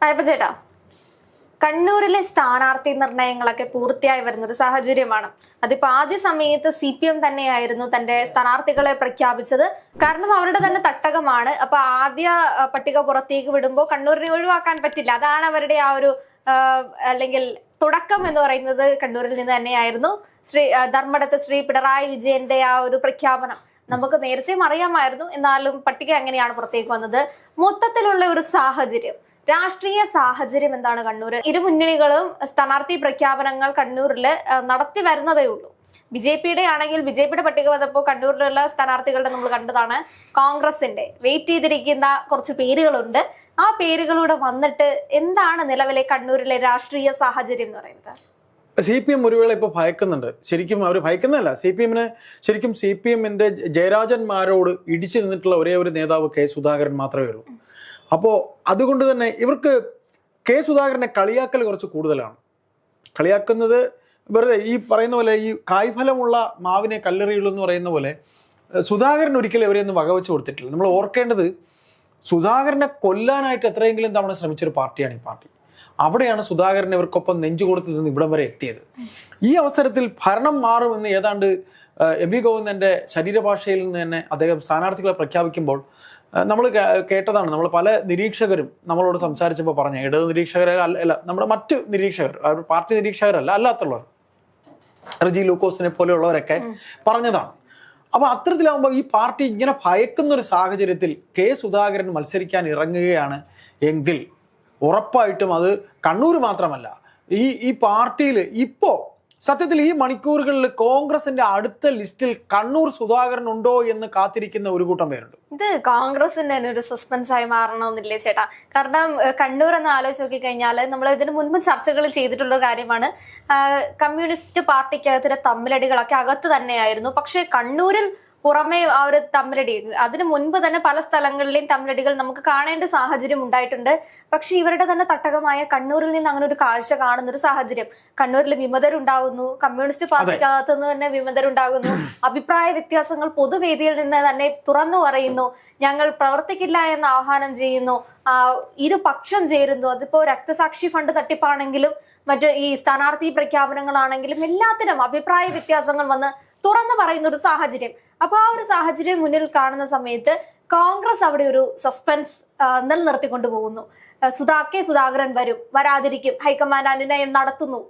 അയ്യപ്പ ചേട്ടാ, കണ്ണൂരിലെ സ്ഥാനാർത്ഥി നിർണയങ്ങളൊക്കെ പൂർത്തിയായി വരുന്ന ഒരു സാഹചര്യമാണ്. അതിപ്പോ ആദ്യ സമയത്ത് CPM തന്നെയായിരുന്നു തന്റെ സ്ഥാനാർത്ഥികളെ പ്രഖ്യാപിച്ചത്. കാരണം അവരുടെ തന്നെ തട്ടകമാണ്. അപ്പൊ ആദ്യ പട്ടിക പുറത്തേക്ക് വിടുമ്പോൾ കണ്ണൂരിനെ ഒഴിവാക്കാൻ പറ്റില്ല. അതാണ് അവരുടെ ആ ഒരു അല്ലെങ്കിൽ തുടക്കം എന്ന് പറയുന്നത് കണ്ണൂരിൽ നിന്ന് തന്നെയായിരുന്നു. ധർമ്മടത്ത് ശ്രീ പിണറായി വിജയന്റെ ആ ഒരു പ്രഖ്യാപനം നമുക്ക് നേരത്തെയും അറിയാമായിരുന്നു. എന്നാലും പട്ടിക എങ്ങനെയാണ് പുറത്തേക്ക് വന്നത്? മൊത്തത്തിലുള്ള ഒരു സാഹചര്യം, രാഷ്ട്രീയ സാഹചര്യം എന്താണ് കണ്ണൂര്? ഇരു മുന്നണികളും സ്ഥാനാർത്ഥി പ്രഖ്യാപനങ്ങൾ കണ്ണൂരില് നടത്തി വരുന്നതേ ഉള്ളൂ. BJPയുടെ ആണെങ്കിൽ BJPയുടെ പട്ടിക വന്നപ്പോൾ കണ്ണൂരിലുള്ള സ്ഥാനാർത്ഥികളുടെ നമ്മൾ കണ്ടതാണ്. കോൺഗ്രസിന്റെ വെയിറ്റ് ചെയ്തിരിക്കുന്ന കുറച്ച് പേരുകളുണ്ട്. ആ പേരുകളൂടെ വന്നിട്ട് എന്താണ് നിലവിലെ കണ്ണൂരിലെ രാഷ്ട്രീയ സാഹചര്യം എന്ന് പറയുന്നത്? CPM ഒരു വേള ഇപ്പോൾ ഭയക്കുന്നുണ്ട്. ശരിക്കും അവർ ഭയക്കുന്നതല്ല, CPMന് ശരിക്കും CPMന്റെ ജയരാജന്മാരോട് ഇടിച്ചു നിന്നിട്ടുള്ള ഒരേ ഒരു നേതാവ് K. സുധാകരൻ മാത്രമേ ഉള്ളൂ. അപ്പോൾ അതുകൊണ്ട് തന്നെ ഇവർക്ക് K. സുധാകരനെ കളിയാക്കൽ കുറച്ച് കൂടുതലാണ്. കളിയാക്കുന്നത് വെറുതെ ഈ പറയുന്ന പോലെ ഈ കായ്ഫലമുള്ള മാവിനെ കല്ലെറിയുള്ളൂ എന്ന് പറയുന്ന പോലെ സുധാകരൻ ഒരിക്കലും ഇവരെയൊന്നും വകവെച്ച് കൊടുത്തിട്ടില്ല. നമ്മൾ ഓർക്കേണ്ടത് സുധാകരനെ കൊല്ലാനായിട്ട് എത്രയെങ്കിലും തവണ ശ്രമിച്ചൊരു പാർട്ടിയാണ് ഈ പാർട്ടി. അവിടെയാണ് സുധാകരൻ ഇവർക്കൊപ്പം നെഞ്ചു കൊടുത്ത് നിന്ന് ഇവിടം വരെ എത്തിയത്. ഈ അവസരത്തിൽ ഭരണം മാറുമെന്ന് ഏതാണ്ട് MV ഗോവിന്ദന്റെ ശരീരഭാഷയിൽ നിന്ന് തന്നെ അദ്ദേഹം സ്ഥാനാർത്ഥികളെ പ്രഖ്യാപിക്കുമ്പോൾ നമ്മൾ കേട്ടതാണ്. നമ്മൾ പല നിരീക്ഷകരും നമ്മളോട് സംസാരിച്ചപ്പോൾ പറഞ്ഞ ഇടത് നിരീക്ഷകരെ അല്ല, നമ്മുടെ മറ്റ് നിരീക്ഷകർ, പാർട്ടി നിരീക്ഷകരല്ല, അല്ലാത്തുള്ളവർ, റജി ലൂക്കോസിനെ പോലെയുള്ളവരൊക്കെ പറഞ്ഞതാണ്. അപ്പൊ അത്തരത്തിലാവുമ്പോൾ ഈ പാർട്ടി ഇങ്ങനെ ഭയക്കുന്ന ഒരു സാഹചര്യത്തിൽ K. സുധാകരൻ മത്സരിക്കാൻ ഇറങ്ങുകയാണ് എങ്കിൽ ഉറപ്പായിട്ടും അത് കണ്ണൂർ മാത്രമല്ല, ഈ പാർട്ടിയിൽ ഇപ്പോ സത്യത്തിൽ ഈ മണിക്കൂറുകളിൽ കോൺഗ്രസിന്റെ അടുത്ത ലിസ്റ്റിൽ കണ്ണൂർ സുധാകരൻ ഉണ്ടോ എന്ന് കാത്തിരിക്കുന്ന ഒരു കൂട്ടം പേരുണ്ട്. ഇത് കോൺഗ്രസിന്റെ തന്നെ ഒരു സസ്പെൻസ് ആയി മാറണമെന്നില്ലേ ചേട്ടാ? കാരണം കണ്ണൂർ എന്ന് ആലോചിച്ച് നോക്കി കഴിഞ്ഞാൽ നമ്മൾ ഇതിന് മുൻപ് ചർച്ചകൾ ചെയ്തിട്ടുള്ള ഒരു കാര്യമാണ്. കമ്മ്യൂണിസ്റ്റ് പാർട്ടിക്കകത്തിലെ തമ്മിലടികളൊക്കെ അകത്ത് തന്നെയായിരുന്നു. പക്ഷെ കണ്ണൂരിൽ പുറമെ ആ ഒരു തമ്മിലടി, അതിനു മുൻപ് തന്നെ പല സ്ഥലങ്ങളിലെയും തമ്മിലടികൾ നമുക്ക് കാണേണ്ട സാഹചര്യം ഉണ്ടായിട്ടുണ്ട്. പക്ഷെ ഇവരുടെ തന്നെ തട്ടകമായ കണ്ണൂരിൽ നിന്ന് അങ്ങനെ ഒരു കാഴ്ച കാണുന്ന ഒരു സാഹചര്യം. കണ്ണൂരിൽ വിമതരുണ്ടാകുന്നു, കമ്മ്യൂണിസ്റ്റ് പാർട്ടിക്കകത്തു നിന്ന് തന്നെ വിമതരുണ്ടാകുന്നു, അഭിപ്രായ വ്യത്യാസങ്ങൾ പൊതുവേദിയിൽ നിന്ന് തന്നെ തുറന്നു പറയുന്നു, ഞങ്ങൾ പ്രവർത്തിക്കില്ല എന്ന് ആഹ്വാനം ചെയ്യുന്നു, ഇരുപക്ഷം ചേരുന്നു. അതിപ്പോ രക്തസാക്ഷി ഫണ്ട് തട്ടിപ്പാണെങ്കിലും മറ്റ് ഈ സ്ഥാനാർത്ഥി പ്രഖ്യാപനങ്ങളാണെങ്കിലും എല്ലാത്തിനും അഭിപ്രായ വ്യത്യാസങ്ങൾ വന്ന് തുറന്നു പറയുന്ന ഒരു സാഹചര്യം. അപ്പൊ ആ ഒരു സാഹചര്യം മുന്നിൽ കാണുന്ന സമയത്ത് കോൺഗ്രസ് അവിടെ ഒരു സസ്പെൻസ് നിലനിർത്തിക്കൊണ്ടു പോകുന്നു. K. സുധാകരൻ വരും, വരാതിരിക്കും, ഹൈക്കമാൻഡ് അനുനയം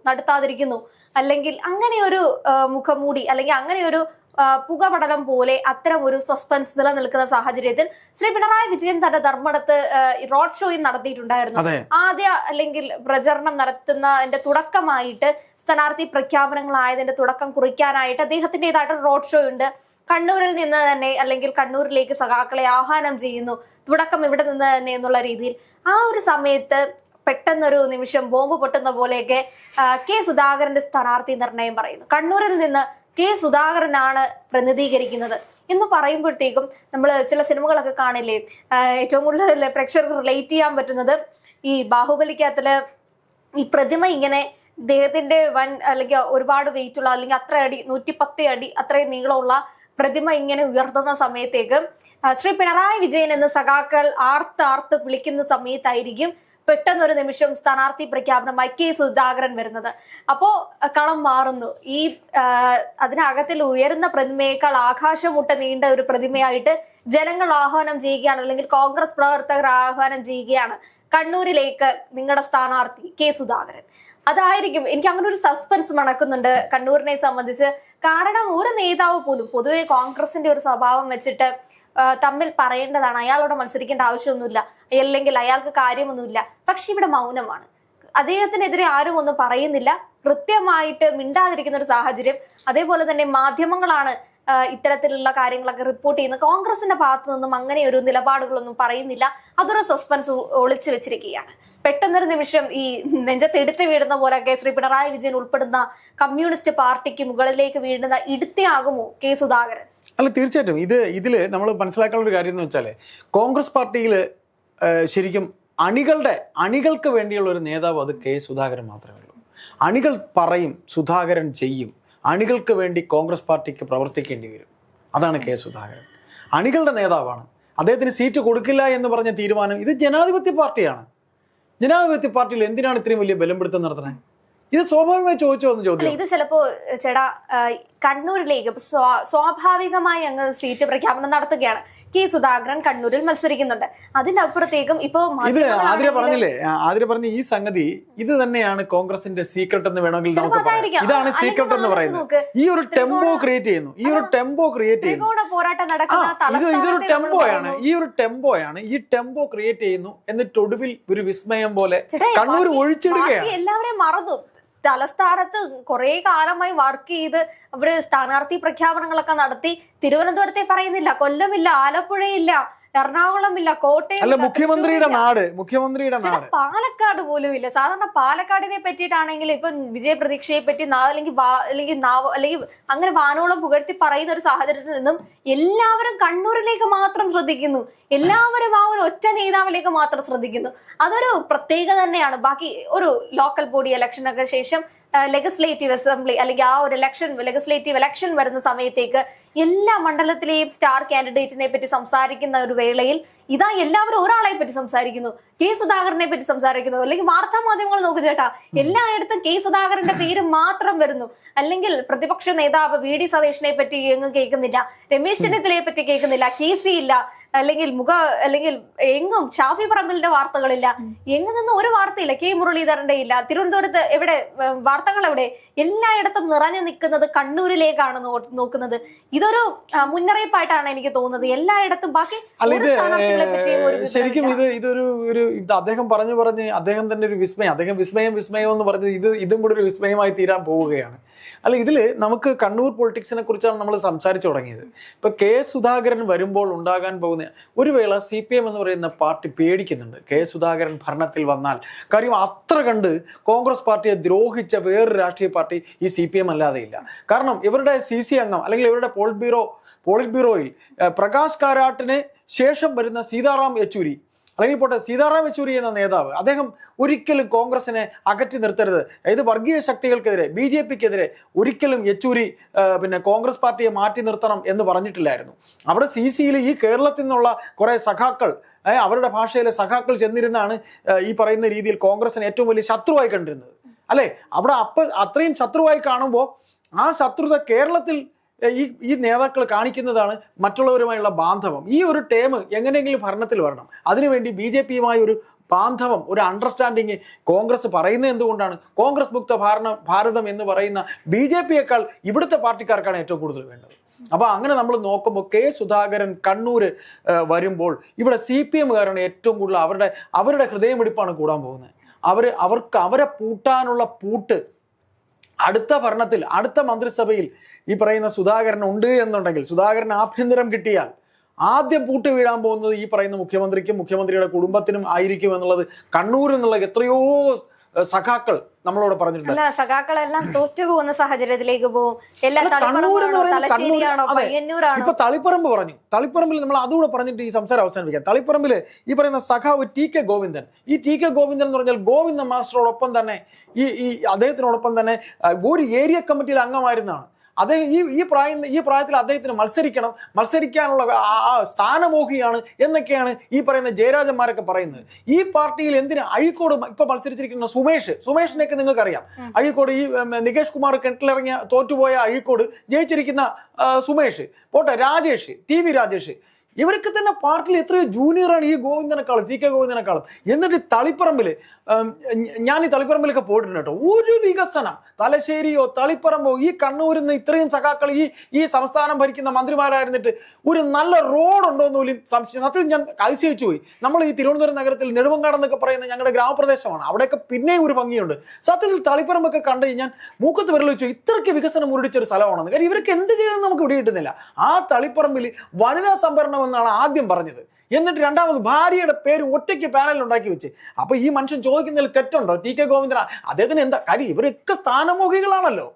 നടത്താതിരിക്കുന്നു, അല്ലെങ്കിൽ അങ്ങനെ ഒരു മുഖംമൂടി, അല്ലെങ്കിൽ അങ്ങനെ ഒരു പുകപടലം പോലെ അത്തരം ഒരു സസ്പെൻസ് നിലനിൽക്കുന്ന സാഹചര്യത്തിൽ ശ്രീ പിണറായി വിജയൻ തന്റെ ധർമ്മടത്ത് റോഡ് ഷോയും നടത്തിയിട്ടുണ്ടായിരുന്നു. ആദ്യ അല്ലെങ്കിൽ പ്രചരണം നടത്തുന്നതിന്റെ തുടക്കമായിട്ട്, സ്ഥാനാർത്ഥി പ്രഖ്യാപനങ്ങളായതിന്റെ തുടക്കം കുറിക്കാനായിട്ട് അദ്ദേഹത്തിൻ്റെതായിട്ട് റോഡ് ഷോ ഉണ്ട്. കണ്ണൂരിൽ നിന്ന് തന്നെ, അല്ലെങ്കിൽ കണ്ണൂരിലേക്ക് സഖാക്കളെ ആഹ്വാനം ചെയ്യുന്നു, തുടക്കം ഇവിടെ നിന്ന് തന്നെ എന്നുള്ള രീതിയിൽ. ആ ഒരു സമയത്ത് പെട്ടെന്നൊരു നിമിഷം ബോംബ് പൊട്ടുന്ന പോലെയൊക്കെ K. സുധാകരന്റെ സ്ഥാനാർത്ഥി നിർണയം പറയുന്നു. കണ്ണൂരിൽ നിന്ന് K. സുധാകരനാണ് പ്രതിനിധീകരിക്കുന്നത് എന്ന് പറയുമ്പോഴത്തേക്കും നമ്മൾ ചില സിനിമകളൊക്കെ കാണില്ലേ, ഏറ്റവും കൂടുതൽ പ്രേക്ഷകർക്ക് റിലേറ്റ് ചെയ്യാൻ പറ്റുന്നത് ഈ ബാഹുബലിക്കകത്തില് ഈ പ്രതിമ ഇങ്ങനെ ഇദ്ദേഹത്തിന്റെ അല്ലെങ്കിൽ ഒരുപാട് വെയിറ്റ് ഉള്ള, അല്ലെങ്കിൽ അത്ര അടി 110 അടി അത്രയും നീളമുള്ള പ്രതിമ ഇങ്ങനെ ഉയർത്തുന്ന സമയത്തേക്ക് ശ്രീ പിണറായി വിജയൻ എന്ന് സഖാക്കൾ ആർത്ത് വിളിക്കുന്ന സമയത്തായിരിക്കും പെട്ടെന്നൊരു നിമിഷം സ്ഥാനാർത്ഥി പ്രഖ്യാപനമായി K. സുധാകരൻ വരുന്നത്. അപ്പോ കളം മാറുന്നു. ഈ അതിനകത്തിൽ ഉയരുന്ന പ്രതിമയേക്കാൾ ആകാശമുട്ട നീണ്ട ഒരു പ്രതിമയായിട്ട് ജനങ്ങൾ ആഹ്വാനം ചെയ്യുകയാണ്, അല്ലെങ്കിൽ കോൺഗ്രസ് പ്രവർത്തകർ ആഹ്വാനം ചെയ്യുകയാണ്, കണ്ണൂരിലേക്ക് നിങ്ങളുടെ സ്ഥാനാർത്ഥി K. സുധാകരൻ. അതായിരിക്കും. എനിക്ക് അങ്ങനെ ഒരു സസ്പെൻസ് മണക്കുന്നുണ്ട് കണ്ണൂരിനെ സംബന്ധിച്ച്. കാരണം ഒരു നേതാവ് പോലും പൊതുവെ കോൺഗ്രസിന്റെ ഒരു സ്വഭാവം വെച്ചിട്ട് തമ്മിൽ പറയേണ്ടതാണ്, അയാളോട് മത്സരിക്കേണ്ട ആവശ്യമൊന്നുമില്ല, അല്ലെങ്കിൽ അയാൾക്ക് കാര്യമൊന്നുമില്ല. പക്ഷെ ഇവിടെ മൗനമാണ്. അദ്ദേഹത്തിനെതിരെ ആരും ഒന്നും പറയുന്നില്ല, കൃത്യമായിട്ട് മിണ്ടാതിരിക്കുന്ന ഒരു സാഹചര്യം. അതേപോലെ തന്നെ മാധ്യമങ്ങളാണ് ഇത്തരത്തിലുള്ള കാര്യങ്ങളൊക്കെ റിപ്പോർട്ട് ചെയ്യുന്നത്. കോൺഗ്രസിന്റെ ഭാഗത്തു നിന്നും അങ്ങനെ ഒരു നിലപാടുകളൊന്നും പറയുന്നില്ല. അതൊരു സസ്പെൻസ് ഒളിച്ചു വെച്ചിരിക്കുകയാണ്. പെട്ടെന്നൊരു നിമിഷം ഈ നെഞ്ചത്തെടുത്ത് വീഴുന്ന പോലെയൊക്കെ ശ്രീ പിണറായി വിജയൻ ഉൾപ്പെടുന്ന കമ്മ്യൂണിസ്റ്റ് പാർട്ടിക്ക് മുകളിലേക്ക് വീഴുന്ന ഇടുത്തിയാകുമോ K. സുധാകരൻ? അല്ല, തീർച്ചയായിട്ടും. ഇതില് നമ്മൾ മനസ്സിലാക്കാനുള്ള ഒരു കാര്യം എന്ന് വെച്ചാല്, കോൺഗ്രസ് പാർട്ടിയിൽ ശരിക്കും അണികൾക്ക് വേണ്ടിയുള്ള ഒരു നേതാവ് അത് K. സുധാകരൻ മാത്രമേ ഉള്ളൂ. അണികൾ പറയും, സുധാകരൻ ചെയ്യും. അണികൾക്ക് വേണ്ടി കോൺഗ്രസ് പാർട്ടിക്ക് പ്രവർത്തിക്കേണ്ടി വരും. അതാണ് K. സുധാകരൻ. അണികളുടെ നേതാവാണ്. അദ്ദേഹത്തിന് സീറ്റ് കൊടുക്കില്ല എന്ന് പറഞ്ഞ തീരുമാനം, ഇത് ജനാധിപത്യ പാർട്ടിയാണ്. ജനാധിപത്യ പാർട്ടിയിൽ എന്തിനാണ് ഇത്രയും വലിയ ബലംപിടുത്തം നടത്തുന്നത്? ഇത് സ്വാഭാവികമായി ചോദിച്ചു വന്ന ചോദ്യം. ഇത് ചിലപ്പോ ചേട്ടാ കണ്ണൂരിലേക്ക് സ്വാഭാവികമായി അങ്ങ് സീറ്റ് പ്രഖ്യാപനം നടത്തുകയാണ്. കെ സുധാകരൻ കണ്ണൂരിൽ മത്സരിക്കുന്നുണ്ട്. അതിനപ്പുറത്തേക്കും ഇപ്പോ ഇത് ആതിര പറഞ്ഞില്ലേ, ആതിര പറഞ്ഞ ഈ സംഗതി ഇത് തന്നെയാണ് കോൺഗ്രസിന്റെ സീക്രട്ട് എന്ന് വേണമെങ്കിൽ നമുക്ക് പറയാം. ഇതാണ് സീക്രട്ട് എന്ന് പറയുന്നത്. ഈ ഒരു ടെമ്പോ ക്രിയേറ്റ് ചെയ്യുന്നു, ഈ ഒരു ടെമ്പോ ക്രിയേറ്റ് ചെയ്യുന്നു. പോരാട്ടം നടക്കുന്ന ഇതൊരു ടെമ്പോയാണ്, ഈ ടെമ്പോ ക്രിയേറ്റ് ചെയ്യുന്നു. എന്നിട്ട് ഒടുവിൽ ഒരു വിസ്മയം പോലെ കണ്ണൂർ ഒഴിച്ചിടുകയാണ്. എല്ലാവരെയും മറന്നു. തലസ്ഥാനത്ത് കുറെ കാലമായി വർക്ക് ചെയ്ത് അവര് സ്ഥാനാർത്ഥി പ്രഖ്യാപനങ്ങളൊക്കെ നടത്തി. തിരുവനന്തപുരത്തെ പറയുന്നില്ല, കൊല്ലമില്ല, ആലപ്പുഴയില്ല, എറണാകുളമില്ല, കോട്ടയം, അല്ല മുഖ്യമന്ത്രിയുടെ നാട്, മുഖ്യമന്ത്രിയുടെ നാട് പാലക്കാട് പോലും ഇല്ല. സാധാരണ പാലക്കാടിനെ പറ്റിയിട്ടാണെങ്കിൽ ഇപ്പൊ വിജയ പ്രതീക്ഷയെ പറ്റി അല്ലെങ്കിൽ അങ്ങനെ വാനോളം പുകഴ്ത്തി പറയുന്ന ഒരു സാഹചര്യത്തിൽ നിന്നും എല്ലാവരും കണ്ണൂരിലേക്ക് മാത്രം ശ്രദ്ധിക്കുന്നു. എല്ലാവരും ആ ഒരു ഒറ്റ നേതാവിലേക്ക് മാത്രം ശ്രദ്ധിക്കുന്നു. അതൊരു പ്രത്യേകത തന്നെയാണ്. ബാക്കി ഒരു ലോക്കൽ ബോഡി ഇലക്ഷനൊക്കെ ശേഷം ലെജിസ്ലേറ്റീവ് അസംബ്ലി അല്ലെങ്കിൽ ആ ഒരു ലെജിസ്ലേറ്റീവ് ഇലക്ഷൻ വരുന്ന സമയത്തേക്ക് എല്ലാ മണ്ഡലത്തിലെയും സ്റ്റാർ കാൻഡിഡേറ്റിനെ പറ്റി സംസാരിക്കുന്ന ഒരു വേളയിൽ ഇതാ എല്ലാവരും ഒരാളെ പറ്റി സംസാരിക്കുന്നു, കെ സുധാകരനെ പറ്റി സംസാരിക്കുന്നു. അല്ലെങ്കിൽ വാർത്താ മാധ്യമങ്ങൾ നോക്കു ചേട്ടാ, എല്ലായിടത്തും കെ സുധാകരന്റെ പേര് മാത്രം വരുന്നു. അല്ലെങ്കിൽ പ്രതിപക്ഷ നേതാവ് വി ഡി സതീശനെ പറ്റി എങ്ങും കേൾക്കുന്നില്ല, രമേശ് ചെന്നിത്തലയെ പറ്റി കേൾക്കുന്നില്ല, കെ സി ഇല്ല, അല്ലെങ്കിൽ എങ്ങും ഷാഫി പറമ്പിലിന്റെ വാർത്തകളില്ല, എങ്ങു നിന്നും ഒരു വാർത്തയില്ല, കെ മുരളീധരന്റെ ഇല്ല. തിരുവനന്തപുരത്ത് എവിടെ വാർത്തകൾ? എവിടെ? എല്ലായിടത്തും നിറഞ്ഞു നിൽക്കുന്നത് കണ്ണൂരിലേക്കാണ് നോക്കുന്നത്. ഇതൊരു മുന്നറിയിപ്പായിട്ടാണ് എനിക്ക് തോന്നുന്നത്. എല്ലായിടത്തും ബാക്കി ശരിക്കും ഇത് അദ്ദേഹം പറഞ്ഞ് അദ്ദേഹം തന്നെ ഒരു വിസ്മയം എന്ന് പറഞ്ഞത് ഇതും കൂടെ ഒരു വിസ്മയമായി തീരാൻ പോവുകയാണ്. അല്ല, ഇതില് നമുക്ക് കണ്ണൂർ പൊളിറ്റിക്സിനെ കുറിച്ചാണ് നമ്മൾ സംസാരിച്ചു തുടങ്ങിയത്. ഇപ്പൊ കെ സുധാകരൻ വരുമ്പോൾ ഉണ്ടാകാൻ പോകുന്ന ഒരു വേള CPM എന്ന് പറയുന്ന പാർട്ടി പേടിക്കുന്നുണ്ട് കെ സുധാകരൻ ഭരണത്തിൽ വന്നാൽ. കാര്യം അത്ര കണ്ട് കോൺഗ്രസ് പാർട്ടിയെ ദ്രോഹിച്ച വേറൊരു രാഷ്ട്രീയ പാർട്ടി ഈ CPM അല്ലാതെ ഇല്ല. കാരണം ഇവരുടെ CC അംഗം അല്ലെങ്കിൽ ഇവരുടെ പോളിറ്റ് ബ്യൂറോയിൽ പ്രകാശ് കാരാട്ടിന് ശേഷം വരുന്ന സീതാറാം യെച്ചൂരി എന്ന നേതാവ്, അദ്ദേഹം ഒരിക്കലും കോൺഗ്രസിനെ അകറ്റി നിർത്തരുത്, അതായത് വർഗീയ ശക്തികൾക്കെതിരെ BJPക്കെതിരെ ഒരിക്കലും യെച്ചൂരി കോൺഗ്രസ് പാർട്ടിയെ മാറ്റി നിർത്തണം എന്ന് പറഞ്ഞിട്ടില്ലായിരുന്നു. അവിടെ CCയിൽ ഈ കേരളത്തിൽ നിന്നുള്ള കുറെ സഖാക്കൾ, അവരുടെ ഭാഷയിലെ സഖാക്കൾ ചെന്നിരുന്നാണ് ഈ പറയുന്ന രീതിയിൽ കോൺഗ്രസിനെ ഏറ്റവും വലിയ ശത്രുവായി കണ്ടിരുന്നത്. അല്ലെ, അവിടെ അത്രയും ശത്രുവായി കാണുമ്പോൾ ആ ശത്രുത കേരളത്തിൽ ഈ നേതാക്കൾ കാണിക്കുന്നതാണ് മറ്റുള്ളവരുമായുള്ള ബാന്ധവം. ഈ ഒരു ടേം എങ്ങനെയെങ്കിലും ഭരണത്തിൽ വരണം. അതിനുവേണ്ടി BJPയുമായി ഒരു ബാന്ധവം, ഒരു അണ്ടർസ്റ്റാൻഡിങ് കോൺഗ്രസ് പറയുന്നത് എന്തുകൊണ്ടാണ്? കോൺഗ്രസ് മുക്ത ഭാരതം എന്ന് പറയുന്ന BJPയേക്കാൾ ഇവിടുത്തെ പാർട്ടിക്കാർക്കാണ് ഏറ്റവും കൂടുതൽ വേണ്ടത്. അപ്പൊ അങ്ങനെ നമ്മൾ നോക്കുമ്പോൾ കെ സുധാകരൻ കണ്ണൂര് വരുമ്പോൾ ഇവിടെ CPMകാരാണ് ഏറ്റവും കൂടുതൽ അവരുടെ ഹൃദയമിടിപ്പാണ് കൂടാൻ പോകുന്നത്. അവരെ പൂട്ടാനുള്ള പൂട്ട് അടുത്ത ഭരണത്തിൽ, അടുത്ത മന്ത്രിസഭയിൽ ഈ പറയുന്ന സുധാകരൻ ഉണ്ട് എന്നുണ്ടെങ്കിൽ, സുധാകരൻ ആഭ്യന്തരം കിട്ടിയാൽ ആദ്യം പൂട്ട് വീഴാൻ പോകുന്നത് ഈ പറയുന്ന മുഖ്യമന്ത്രിക്കും മുഖ്യമന്ത്രിയുടെ കുടുംബത്തിനും ആയിരിക്കും എന്നുള്ളത് കണ്ണൂർ എന്നുള്ള എത്രയോ സഖാക്കൾ നമ്മളോട് പറഞ്ഞിട്ടുണ്ട്. സഖാക്കളെല്ലാം തോറ്റുപോകുന്ന സാഹചര്യത്തിലേക്ക് പോകും. ഇപ്പൊ തളിപ്പറമ്പ് പറഞ്ഞു, തളിപ്പറമ്പിൽ നമ്മൾ അതുകൂടെ പറഞ്ഞിട്ട് ഈ സംസാരം അവസാനിപ്പിക്കാം. തളിപ്പറമ്പില് ഈ പറയുന്ന സഖാവ് TK ഗോവിന്ദൻ, ഈ TK ഗോവിന്ദൻ എന്ന് പറഞ്ഞാൽ ഗോവിന്ദ മാസ്റ്ററോടൊപ്പം തന്നെ ഈ അദ്ദേഹത്തിനോടൊപ്പം തന്നെ ഒരു ഏരിയ കമ്മിറ്റിയിൽ അംഗമായിരുന്നതാണ്. അദ്ദേഹം ഈ പ്രായത്തിൽ അദ്ദേഹത്തിന് മത്സരിക്കാനുള്ള സ്ഥാനമോഹിയാണ് എന്നൊക്കെയാണ് ഈ പറയുന്ന ജയരാജന്മാരൊക്കെ പറയുന്നത്. ഈ പാർട്ടിയിൽ എന്തിനാ അഴീക്കോട് ഇപ്പൊ മത്സരിച്ചിരിക്കുന്ന സുമേഷിനെയൊക്കെ നിങ്ങൾക്കറിയാം. അഴീക്കോട് ഈ നികേഷ് കുമാർ കിണറ്റിലിറങ്ങിയ തോറ്റുപോയ അഴീക്കോട് ജയിച്ചിരിക്കുന്ന സുമേഷ് പോട്ടെ, രാജേഷ്, TV രാജേഷ്, ഇവർക്ക് തന്നെ പാർട്ടിയിൽ എത്രയോ ജൂനിയറാണ് ഈ ഗോവിന്ദനെക്കാളും, TK ഗോവിന്ദനെക്കാളും. എന്നിട്ട് തളിപ്പറമ്പില് ഞാൻ ഈ തളിപ്പറമ്പിലൊക്കെ പോയിട്ടുണ്ട് കേട്ടോ. ഒരു വികസനം തലശ്ശേരിയോ തളിപ്പറമ്പോ ഈ കണ്ണൂരിൽ നിന്ന് ഇത്രയും സഖാക്കൾ ഈ സംസ്ഥാനം ഭരിക്കുന്ന മന്ത്രിമാരായിരുന്നിട്ട് ഒരു നല്ല റോഡ് ഉണ്ടോ എന്ന് പോലും സംശയം. സത്യത്തിൽ ഞാൻ അതിശയിച്ചു പോയി. നമ്മൾ ഈ തിരുവനന്തപുരം നഗരത്തിൽ നെടുമങ്ങാട് എന്നൊക്കെ പറയുന്ന ഞങ്ങളുടെ ഗ്രാമപ്രദേശമാണ്, അവിടെയൊക്കെ പിന്നെയും ഒരു ഭംഗിയുണ്ട്. സത്യത്തിൽ തളിപ്പറമ്പൊക്കെ കണ്ടു കഴിഞ്ഞാൽ മൂക്കത്ത് വിരൽ വെച്ചു, ഇത്രയ്ക്ക് വികസനം മുരടിച്ചൊരു സ്ഥലമാണെന്ന്. കാര്യം ഇവർക്ക് എന്ത് ചെയ്തെന്ന് നമുക്ക് ഇവിടെ കിട്ടുന്നില്ല. ആ തളിപ്പറമ്പിൽ വനിതാ സംവരണം എന്നാണ് ആദ്യം പറഞ്ഞത്. എന്നിട്ട് രണ്ടാമത് ഭാര്യയുടെ പേര് ഒറ്റയ്ക്ക് പാനൽ ഉണ്ടാക്കി വെച്ച്. അപ്പൊ ഈ മനുഷ്യൻ ചോദിക്കുന്നതിൽ തെറ്റുണ്ടോ? TK ഗോവിന്ദൻ അദ്ദേഹത്തിന് എന്താ കാര്യം? ഇവരൊക്കെ സ്ഥാനമോഹികളാണല്ലോ.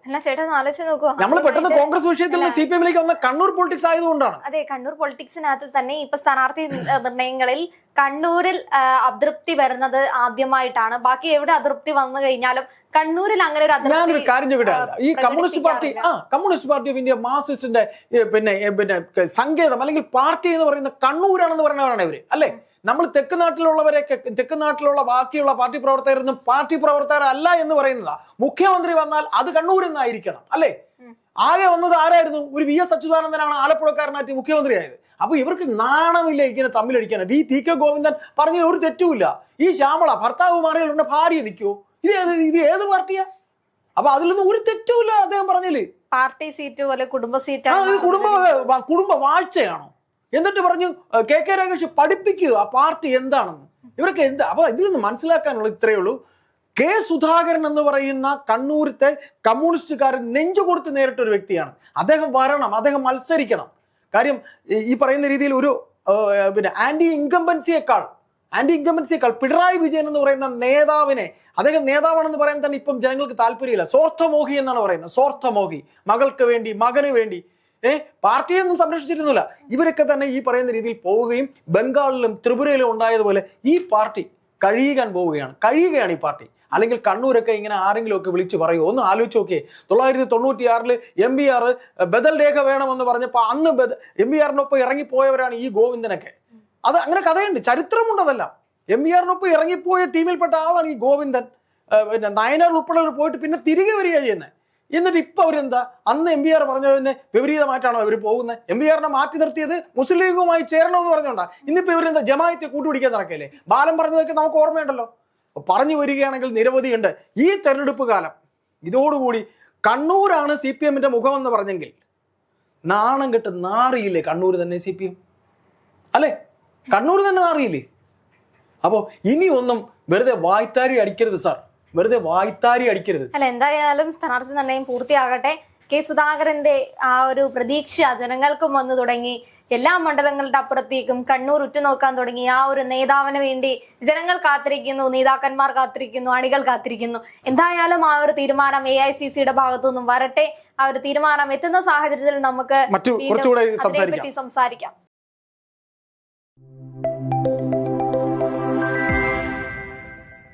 നമ്മൾ പെട്ടെന്ന് കോൺഗ്രസ് വിഷയത്തിൽ നിന്ന് CPMലേക്ക് വന്ന കണ്ണൂർ പൊളിറ്റിക്സ് ആയതുകൊണ്ടാണ്. അതെ, കണ്ണൂർ പൊളിറ്റിക്സിനകത്ത് തന്നെ ഇപ്പൊ സ്ഥാനാർത്ഥി നിർണയങ്ങളിൽ കണ്ണൂരിൽ അതൃപ്തി വരുന്നത് ആദ്യമായിട്ടാണ്. ബാക്കി എവിടെ അതൃപ്തി വന്നു കഴിഞ്ഞാലും കണ്ണൂരിൽ അങ്ങനെ ഒരു ഞാനൊരു കാര്യം ചോദിക്കട്ടെ, ഈ കമ്മ്യൂണിസ്റ്റ് പാർട്ടി ഓഫ് ഇന്ത്യ മാർക്സിസ്റ്റിന്റെ പിന്നെ സങ്കേതം അല്ലെങ്കിൽ പാർട്ടി എന്ന് പറയുന്ന കണ്ണൂരാണെന്ന് പറയുന്നവരാണ് ഇവര്, അല്ലെ? നമ്മൾ തെക്ക് നാട്ടിലുള്ള ബാക്കിയുള്ള പാർട്ടി പ്രവർത്തകരൊന്നും പാർട്ടി പ്രവർത്തകരല്ല എന്ന് പറയുന്നതാ. മുഖ്യമന്ത്രി വന്നാൽ അത് കണ്ണൂരിൽ നിന്നായിരിക്കണം അല്ലേ? ആകെ വന്നത് ആരായിരുന്നു? ഒരു VS അച്യുതാനന്ദനാണ് ആലപ്പുഴക്കാരനായിട്ട് മുഖ്യമന്ത്രിയായത്. അപ്പൊ ഇവർക്ക് നാണമില്ല ഇങ്ങനെ തമ്മിലടിക്കാനായിട്ട്. ഈ TK ഗോവിന്ദൻ പറഞ്ഞ ഒരു തെറ്റുമില്ല. ഈ ശ്യാമള ഭർത്താവ് മാറിയാലുണ്ട് ഭാര്യ നിൽക്കുവോ? ഇത് ഏത് പാർട്ടിയാ? അപ്പൊ അതിലൊന്നും ഒരു തെറ്റുമില്ല അദ്ദേഹം പറഞ്ഞില്ലേ. പാർട്ടി സീറ്റ് പോലെ കുടുംബ സീറ്റ് കുടുംബ വാഴ്ചയാണോ? എന്നിട്ട് പറഞ്ഞു KK രാഗേഷ് പഠിപ്പിക്കുക ആ പാർട്ടി എന്താണെന്ന്. ഇവർക്ക് എന്താ? അപ്പൊ ഇതിൽ നിന്ന് മനസ്സിലാക്കാനുള്ള ഇത്രയേ ഉള്ളൂ. K സുധാകരൻ എന്ന് പറയുന്ന കണ്ണൂരത്തെ കമ്മ്യൂണിസ്റ്റുകാരൻ നെഞ്ചു കൊടുത്ത് നേരിട്ട ഒരു വ്യക്തിയാണ്. അദ്ദേഹം വരണം, അദ്ദേഹം മത്സരിക്കണം. കാര്യം ഈ പറയുന്ന രീതിയിൽ ഒരു ആന്റി ഇൻകംബൻസിയേക്കാൾ പിണറായി വിജയൻ എന്ന് പറയുന്ന നേതാവിനെ, അദ്ദേഹം നേതാവാണെന്ന് പറയാൻ തന്നെ ഇപ്പം ജനങ്ങൾക്ക് താല്പര്യമില്ല. സ്വാർത്ഥമോഹി എന്നാണ് പറയുന്നത്. സ്വാർത്ഥമോഹി, മകൾക്ക് വേണ്ടി, മകന് വേണ്ടി പാർട്ടിയൊന്നും സംരക്ഷിച്ചിരുന്നില്ല. ഇവരൊക്കെ തന്നെ ഈ പറയുന്ന രീതിയിൽ പോവുകയും ബംഗാളിലും ത്രിപുരയിലും ഉണ്ടായതുപോലെ ഈ പാർട്ടി കഴിയുകയാണ് ഈ പാർട്ടി. അല്ലെങ്കിൽ കണ്ണൂരൊക്കെ ഇങ്ങനെ ആരെങ്കിലും ഒക്കെ വിളിച്ചു പറയുമോ? ഒന്ന് ആലോചിച്ച് നോക്കിയേ. 1996 MBR ബദൽ രേഖ വേണമെന്ന് പറഞ്ഞപ്പോൾ അന്ന് MBRനൊപ്പം ഇറങ്ങിപ്പോയവരാണ് ഈ ഗോവിന്ദനൊക്കെ. അത് അങ്ങനെ കഥയുണ്ട്, ചരിത്രമുണ്ടതല്ല. MBRനൊപ്പം ഇറങ്ങിപ്പോയ ടീമിൽപ്പെട്ട ആളാണ് ഈ ഗോവിന്ദൻ. നയനാർ ഉൾപ്പെടെ പോയിട്ട് പിന്നെ തിരികെ വരിക ചെയ്യുന്നത്. എന്നിട്ട് ഇപ്പൊ അവരെന്താ, അന്ന് MBR പറഞ്ഞതിന് വിപരീതമായിട്ടാണോ അവർ പോകുന്നത്? MBRനെ മാറ്റി നിർത്തിയത് മുസ്ലിം ലീഗുമായി ചേരണമെന്ന് പറഞ്ഞോണ്ടാ. ഇന്നിപ്പോ ഇവരെന്താ ജമാഅത്തെ കൂട്ടുപിടിക്കാൻ നടക്കല്ലേ? ബാലൻ പറഞ്ഞതൊക്കെ നമുക്ക് ഓർമ്മയുണ്ടല്ലോ. പറഞ്ഞു വരികയാണെങ്കിൽ നിരവധിയുണ്ട്. ഈ തെരഞ്ഞെടുപ്പ് കാലം ഇതോടുകൂടി കണ്ണൂരാണ് CPMന്റെ മുഖമെന്ന് പറഞ്ഞെങ്കിൽ നാണം കെട്ട് നാറിയില്ലേ കണ്ണൂർ തന്നെ CPM അല്ലെ? കണ്ണൂർ തന്നെ നാറിയില്ലേ? അപ്പോ ഇനി ഒന്നും വെറുതെ വായ്ത്താരി അടിക്കരുത് സാർ, വെറുതെ വായ്ത്താരി അടിക്കരുത്. അല്ല, എന്തായാലും സ്ഥാനാർത്ഥി നിർണ്ണയം പൂർത്തിയാകട്ടെ. K സുധാകരന്റെ ആ ഒരു പ്രതീക്ഷ ജനങ്ങൾക്കും വന്നു തുടങ്ങി. എല്ലാ മണ്ഡലങ്ങളുടെ അപ്പുറത്തേക്കും കണ്ണൂർ ഉറ്റുനോക്കാൻ തുടങ്ങി. ആ ഒരു നേതാവിന് വേണ്ടി ജനങ്ങൾ കാത്തിരിക്കുന്നു, നേതാക്കന്മാർ കാത്തിരിക്കുന്നു, അണികൾ കാത്തിരിക്കുന്നു. എന്തായാലും ആ ഒരു തീരുമാനം AICCയുടെ ഭാഗത്തു നിന്നും വരട്ടെ. ആ ഒരു തീരുമാനം എത്തുന്ന സാഹചര്യത്തിൽ നമുക്ക് സംസാരിക്കാം.